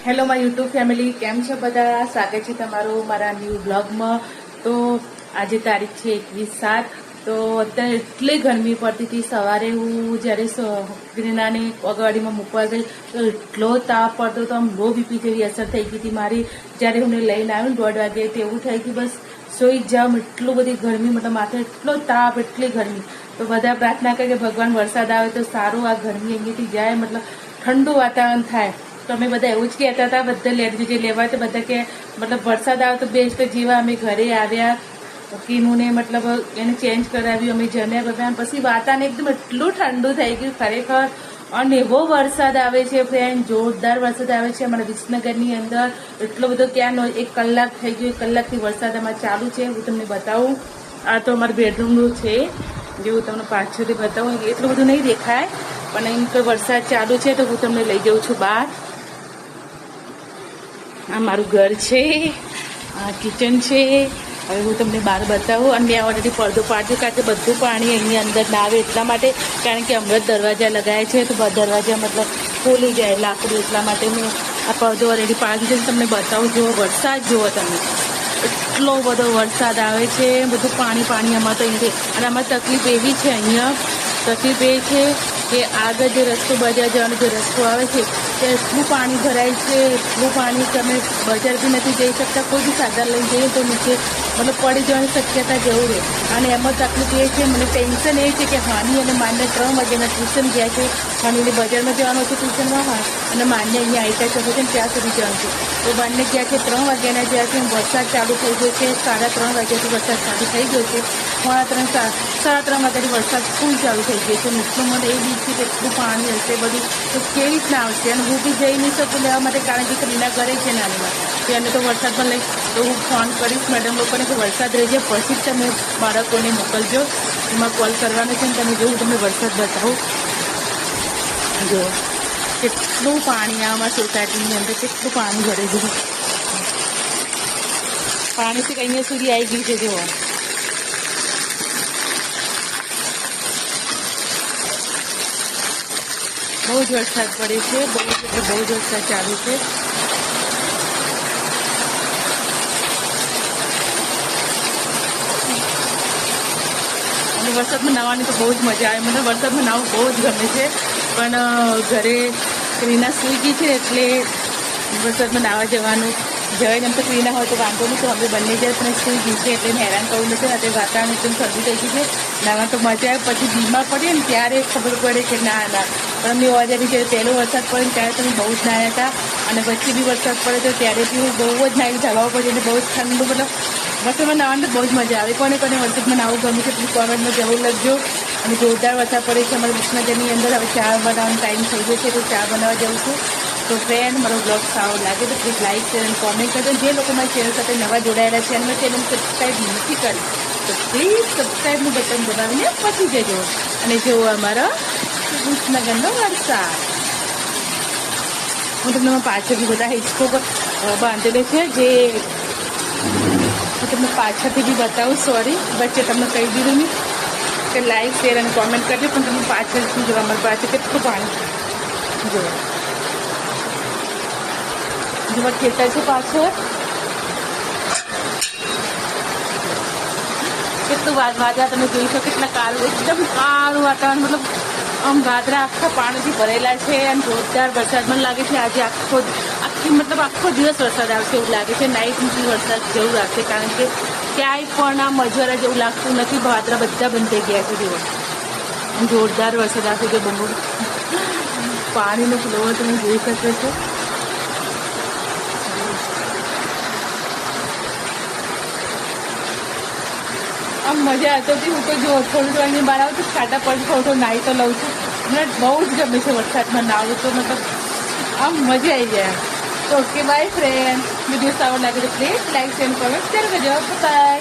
Hello my YouTube family, કેમ છો બધા? સ્વાગત છે તમારું મારા ન્યૂ બ્લોગમાં. તો આજે તારીખ છે 21/7. તો અત્યારે એટલી ગરમી પડતી હતી. સવારે હું જ્યારે ગ્રીનાને અગવાડીમાં મૂકવા ગઈ તો એટલો તાપ પડતો હતો. આમ લો બીપી જેવી અસર થઈ ગઈ હતી મારી. જ્યારે હું લઈને આવ્યું 1:30 વાગે તો એવું થઈ ગયું બસ સોઈ જ જાઉં, એટલું બધી ગરમી, મતલબ માથે એટલો તાપ, એટલી ગરમી. તો બધા પ્રાર્થના કરે કે ભગવાન વરસાદ આવે તો સારું, આ ગરમી અહીંયાથી જાય, મતલબ ઠંડુ વાતાવરણ થાય. તો અમે બધા એવું જ કહેતા હતા, બધા લેડીઝ જે લેવા તો બધા કે મતલબ વરસાદ આવે તો બેસ્ટ. જેવા અમે ઘરે આવ્યા, કીનુને મતલબ એને ચેન્જ કરાવ્યું, અમે જમ્યા બધા, પછી વાતાવરણ એકદમ એટલું ઠંડુ થઈ ગયું ખરેખર. અને એવો વરસાદ આવે છે ફ્રેન્ડ, જોરદાર વરસાદ આવે છે અમારા વિસનગરની અંદર. એટલો બધો ક્યાં 1 કલાક થઈ ગયો, 1 કલાકથી વરસાદ અમારે ચાલુ છે. હું તમને બતાવું, આ તો અમારું બેડરૂમનું છે, જે હું તમને પાછળથી બતાવું. એટલું બધું નહીં દેખાય પણ એમ કે વરસાદ ચાલુ છે તો હું તમને લઈ જાઉં છું બહાર. આ મારું ઘર છે, આ કિચન છે. હવે હું તમને બહાર બતાવું. અને મેં ઓલરેડી પડદો પાડ્યો, કારણ કે બધું પાણી અહીંની અંદર ના આવે એટલા માટે, કારણ કે હમણાં દરવાજા લગાવ્યા છે તો દરવાજા મતલબ ખોલી જાય લાકડું, એટલા માટે મેં આ પડદો ઓલરેડી પાડી દીધો. તમને બતાવું, જુઓ વરસાદ, જુઓ તમે, એટલો બધો વરસાદ આવે છે, બધું પાણી પાણી અમારે તો અહીંથી. અને અમારી તકલીફ એવી છે અહીંયા, તકલીફ એ છે કે આગળ જે રસ્તો બજાર જવાનો જે રસ્તો આવે છે ત્યાં એટલું પાણી ભરાય છે, એટલું પાણી કે અમે બજાર બી નથી જઈ શકતા. કોઈ બી સાધન લઈને જઈએ તો નીચે મતલબ પડી જવાની શક્યતા જવું રહે. અને એમાં તકલીફ એ છે, મને ટેન્શન એ છે કે હાની અને માન્ય 3 વાગ્યાના ટ્યુશન ગયા છે. હાનીને બજારમાં જવાનું છે ટ્યુશનમાં, અને માન્ય અહીંયા આઈટા ચલો છે ને ત્યાં સુધી જવાનું છે. તો બંને ગયા છે 3 વાગ્યાના ગયા છે. વરસાદ ચાલુ થઈ ગયો છે, 3:30 વાગ્યાથી વરસાદ ચાલુ થઈ ગયો છે. 3:30 વાગ્યાથી વરસાદ ફૂલ ચાલુ થઈ ગયો છે. એટલું મને એ બી છે કે એટલું પાણી હશે બધું, તો કેવી રીતના આવશે. અને હું બી જઈ નહીં શકું લેવા માટે, કારણ કે રીના ઘરે છે નાનીમાં, તેને તો વરસાદમાં લઈ. તો હું ફોન કરીશ મેડમ લોકોને કે વરસાદ રહી જાય પછી જ તમે બાળકોને મોકલજો. એમાં કોલ કરવાનો છે ને તમે જોઉં તમને વરસાદ બતાવું. જો કેટલું પાણી આ અમારા સોસાયટીની અંદર, કેટલું પાણી ભરે છે. પાણીથી અહીંયા સુધી આવી ગયું છે. જુઓ, બહુ જ વરસાદ પડે છે, બહુ જ વરસાદ ચાલુ છે. અને વરસાદમાં નાહવાની તો બહુ જ મજા આવે. મને વરસાદમાં નાહવું બહુ જ ગમે છે, પણ ઘરે ક્રીના સૂઈ ગઈ છે એટલે વરસાદમાં નાહવા જવાનું જવાય. એમ તો ક્રીના હોય તો વાંધો નહીં, તો અમે બંને જાય, પણ સૂઈ ગઈ છે એટલે હેરાન કરવું નથી. અને વાતાવરણ એકદમ ઠંડુ થઈ ગયું છે, નાહવા તો મજા આવે. પછી બીમાર પડીએ ને ત્યારે ખબર પડે કે ના પણ અમને ઓલરેડી જ્યારે પહેલો વરસાદ પડે ને ત્યારે તમે બહુ જ નાહ્યા હતા, અને વચ્ચે બી વરસાદ પડે તો ત્યારે બી હું બહુ જ નાહી ધાબા પડે એટલે બહુ જ ઠંડુ, મતલબ વરસાદમાં નાહવાનું બહુ જ મજા આવે. કોને વરસાદમાં નાહવું ગમે છે પ્લીઝ કોમેન્ટમાં જરૂર લખજો. અને જોરદાર વરસાદ પડે છે અમારા વિસનગરની અંદર. હવે ચા બનાવવાનો ટાઈમ થઈ ગયો છે તો ચા બનાવવા જાઉં છું. તો ફ્રેન્ડ, મારો બ્લોગ સારો લાગે તો પ્લીઝ લાઈક, શેર અને કોમેન્ટ કરજો. જે લોકો મારી ચેનલ સાથે નવા જોડાયેલા છે અને ચેનલ સબસ્ક્રાઈબ નથી કરી તો પ્લીઝ સબસ્ક્રાઈબનું બટન દબાવીને પછી જજો. અને જુઓ અમારા વિસનગરનો વરસાદ. હું તમને પાછળથી બધા હિસ્સો બાંધેલો છે, જે હું તમને પાછળથી બી બતાવું. સોરી, વચ્ચે તમને કહી દીધું નહીં કે લાઈક, શેર અને કોમેન્ટ કરજો, પણ તમે પાછળથી જો અમારી પાછળ કેટલું પાણી જુઓ. જેમાં ખેતર છે પાછળ, કેટલું વાદળા તમે જોઈ શકો, કેટલા કાળું, એકદમ કાળું વાતાવરણ, મતલબ આમ વાદળા આખા પાણીથી ભરેલા છે. અને જોરદાર વરસાદ મને લાગે છે આજે આખો દિવસ વરસાદ આવશે એવું લાગે છે. નાઇટથી વરસાદ જેવું લાગશે, કારણ કે ક્યાંય પણ આમ અજવાળા જેવું લાગતું નથી. વાદળા બધા બંધ થઈ ગયા છે. જેવો જોરદાર વરસાદ આવશે. જે બહુ પાણીનો ફ્લો તમે જોઈ શકો છો. આમ મજા આવતી. હું તો જો થોડું અહીં બહાર આવું છું, ખાટા પડ થોડું નાહી તો લઉં છું. મને બહુ જ ગમે છે વરસાદમાં નાહવું, તો મતલબ આમ મજા આવી જાય. તો ઓકે, બાય ફ્રેન્ડ. વિડીયો સારો લાગે તો please like, share, comment share કરજો. બાય.